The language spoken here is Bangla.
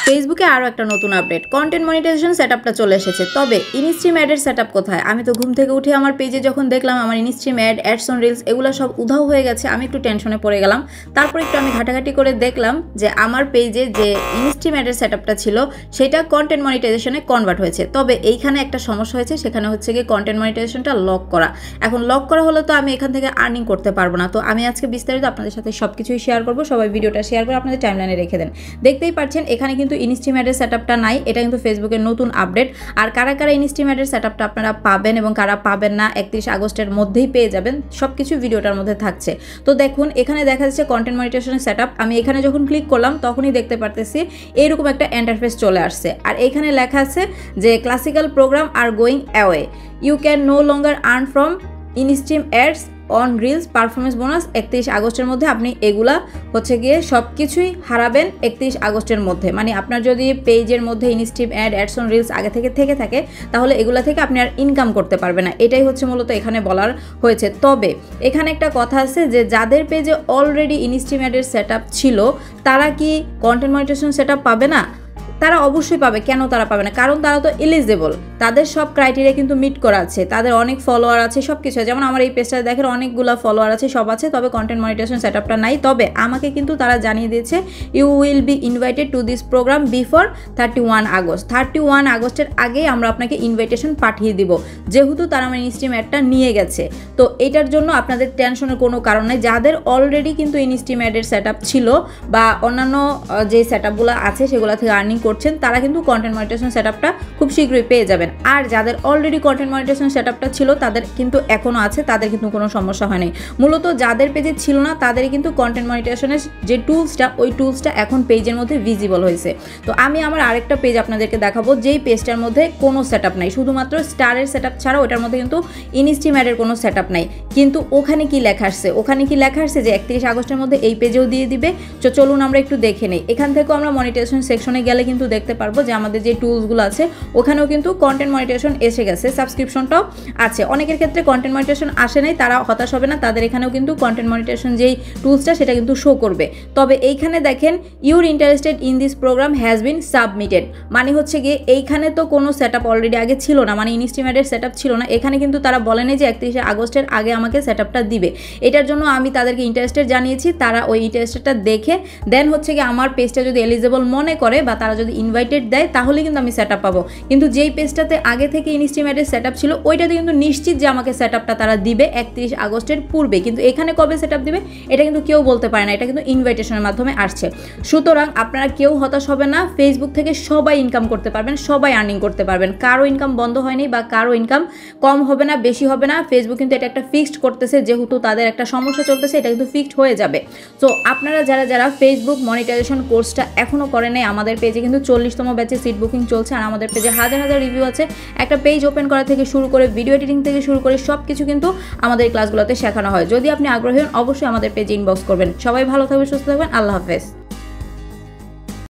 ফেসবুকে আরও একটা নতুন আপডেট, কন্টেন্ট মনিটাইজেশন সেটআপটা চলে এসেছে। তবে ইনস্ট্রিম অ্যাডের সেটআপ কোথায়? আমি তো ঘুম থেকে উঠে আমার পেজে যখন দেখলাম আমার ইনস্ট্রিম অ্যাডস অন রিলস এগুলো সব উধাও হয়ে গেছে, আমি একটু টেনশনে পড়ে গেলাম। তারপর একটু আমি ঘাটাঘাটি করে দেখলাম যে আমার পেজে যে ইনস্ট্রিম অ্যাডের সেটআপটা ছিল সেটা কন্টেন্ট মনিটাইজেশনে কনভার্ট হয়েছে। তবে এইখানে একটা সমস্যা হয়েছে, সেখানে হচ্ছে গিয়ে কন্টেন্ট মনিটাইজেশনটা লক করা। এখন লক করা হলে তো আমি এখান থেকে আর্নিং করতে পারবো না। তো আমি আজকে বিস্তারিত আপনাদের সাথে সব কিছুই শেয়ার করবো। সবাই ভিডিওটা শেয়ার করে আপনাদের টাইমলাইনে রেখে দেন। দেখতেই পাচ্ছেন এখানে কিন্তু ইনস্ট্রিম অ্যাডের সেটআপটা নাই, এটা কিন্তু ফেসবুকের নতুন আপডেট। আর কারা কারা ইনস্ট্রিম অ্যাডের সেটআপটা আপনারা পাবেন এবং কারা পাবেন না 31 আগস্টের মধ্যেই পেয়ে যাবেন, সব কিছু ভিডিওটার মধ্যে থাকছে। তো দেখুন এখানে দেখা যাচ্ছে কন্টেন্ট মনিটাইজেশনের সেটআপ। আমি এখানে যখন ক্লিক করলাম তখনই দেখতে পারতেছি এইরকম একটা ইন্টারফেস চলে আসছে। আর এখানে লেখা আছে যে classical program are going away, you can no longer earn from instream ads on reels performance bonus. 31 আগস্টের মধ্যে আপনি এগুলা হচ্ছে গিয়ে সব কিছুই হারাবেন 31 আগস্টের মধ্যে। মানে আপনার যদি পেজের মধ্যে ইনস্ট্রিম অ্যাডস অন রিলস আগে থেকে থাকে তাহলে এগুলা থেকে আপনি আর ইনকাম করতে পারবেন না। এটাই হচ্ছে মূলত এখানে বলার হয়েছে। তবে এখানে একটা কথা আছে যে যাদের পেজে অলরেডি ইনস্ট্রিম অ্যাডের সেটআপ ছিল তারা কি কন্টেন্ট মনিটাইজেশন সেটআপ পাবে না? তারা অবশ্যই পাবে। কেন তারা পাবে না? কারণ তারা তো এলিজেবল, তাদের সব ক্রাইটেরিয়া কিন্তু মিট করা আছে, তাদের অনেক ফলোয়ার আছে, সব কিছু। যেমন আমার এই পেজটা দেখেন অনেকগুলো ফলোয়ার আছে, সব আছে, তবে কন্টেন্ট মনিটাইজেশন সেটআপটা নাই। তবে আমাকে কিন্তু তারা জানিয়ে দিয়েছে you will be invited to this program before 31 August. 31 আগস্টের আগেই আমরা আপনাকে ইনভাইটেশন পাঠিয়ে দিব, যেহেতু তারা আমার ইনস্ট্রিম অ্যাডটা নিয়ে গেছে। তো এটার জন্য আপনাদের টেনশনের কোনো কারণ নেই। যাদের অলরেডি কিন্তু ইনস্ট্রিম অ্যাডের সেটআপ ছিল বা অন্যান্য যে সেটআপগুলো আছে সেগুলো থেকে আর্নিং করছেন, তারা কিন্তু কন্টেন্ট মনিটাইজেশন সেটআপটা খুব শীঘ্রই পেয়ে যাবেন। আর যাদের অলরেডি কন্টেন্ট মনিটাইজেশন সেটআপটা ছিল তাদের কিন্তু এখনও আছে, তাদের কিন্তু কোনো সমস্যা হয় নাই। মূলত যাদের পেজে ছিল না তাদেরই কিন্তু কন্টেন্ট মনিটাইজেশনের যে টুলসটা, ওই টুলসটা এখন পেজের মধ্যে ভিজিবল হয়েছে। তো আমি আমার আরেকটা পেজ আপনাদেরকে দেখাবো যেই পেজটার মধ্যে কোনো সেটআপ নাই, শুধুমাত্র স্টারের সেটআপ ছাড়া ওটার মধ্যে কিন্তু ইনস্ট্রিম অ্যাডের কোনো সেটআপ নাই। কিন্তু ওখানে কি লেখা আসছে? ওখানে কি লেখা আসছে যে 31 আগস্টের মধ্যে এই পেজেও দিয়ে দিবে। তো চলুন আমরা একটু দেখে নেই। এখান থেকেও আমরা মনিটাইজেশন সেকশনে গেলে কিন্তু দেখতে পারবো যে আমাদের যে টুলসগুলো আছে ওখানেও কিন্তু কন্টেন্ট মনিটাইজেশন এসে গেছে, সাবস্ক্রিপশনটাও আছে। অনেকের ক্ষেত্রে কন্টেন্ট মনিটাইজেশন আসে নাই, তারা হতাশ হবে না, তাদের এখানেও কিন্তু কন্টেন্ট মনিটাইজেশন যেই টুলসটা সেটা কিন্তু শো করবে। তবে এইখানে দেখেন your interested in this program has been submitted, মানে হচ্ছে গিয়ে এইখানে তো কোনো সেটআপ অলরেডি আগে ছিল না, মানে ইনস্ট্রিম অ্যাডের সেটআপ ছিল না। এখানে কিন্তু তারা বলেনি যে 31 আগস্টের আগে আমাকে সেটআপটা দিবে। এটার জন্য আমি তাদেরকে ইন্টারেস্টেড জানিয়েছি, তারা ওই ইন্টারেস্টেডটা দেখে দেন হচ্ছে গিয়ে আমার পেজটা যদি এলিজেবল মনে করে বা তারা যদি ইনভাইটেড দেয় তাহলে কিন্তু আমি সেটআপ পাবো। কিন্তু যেই পেজটাতে আগে থেকে ইনস্ট্রিম অ্যাডের সেটআপ ছিল ওইটাতে কিন্তু নিশ্চিত যে আমাকে সেটআপটা তারা দিবে 31 আগস্টের পূর্বে। কিন্তু এখানে কবে সেটআপ দিবে এটা কিন্তু কেউ বলতে পারে না, এটা কিন্তু ইনভাইটেশনের মাধ্যমে আসছে। সুতরাং আপনারা কেউ হতাশ হবে না, ফেসবুক থেকে সবাই ইনকাম করতে পারবেন, সবাই আর্নিং করতে পারবেন। কারো ইনকাম বন্ধ হয়নি বা কারো ইনকাম কম হবে না, বেশি হবে না। ফেসবুক কিন্তু এটা একটা ফিক্সড করতেছে, যেহেতু তাদের একটা সমস্যা চলতেছে, এটা কিন্তু ফিক্সড হয়ে যাবে। সো আপনারা যারা ফেসবুক মনিটাইজেশন কোর্সটা এখনও করেন নাই, আমাদের পেজে কিন্তু 40তম ব্যাচে সিট বুকিং চলছে। আর আমাদের পেজে হাজার হাজার রিভিউ আছে। একটা পেজ ওপেন করা থেকে শুরু করে ভিডিও এডিটিং থেকে শুরু করে সব কিছু কিন্তু আমাদের ক্লাসগুলোতে শেখানো হয়। যদি আপনি আগ্রহী হন অবশ্যই আমাদের পেজে ইনবক্স করবেন। সবাই ভালো থাকবেন, সুস্থ থাকবেন। আল্লাহ হাফেজ।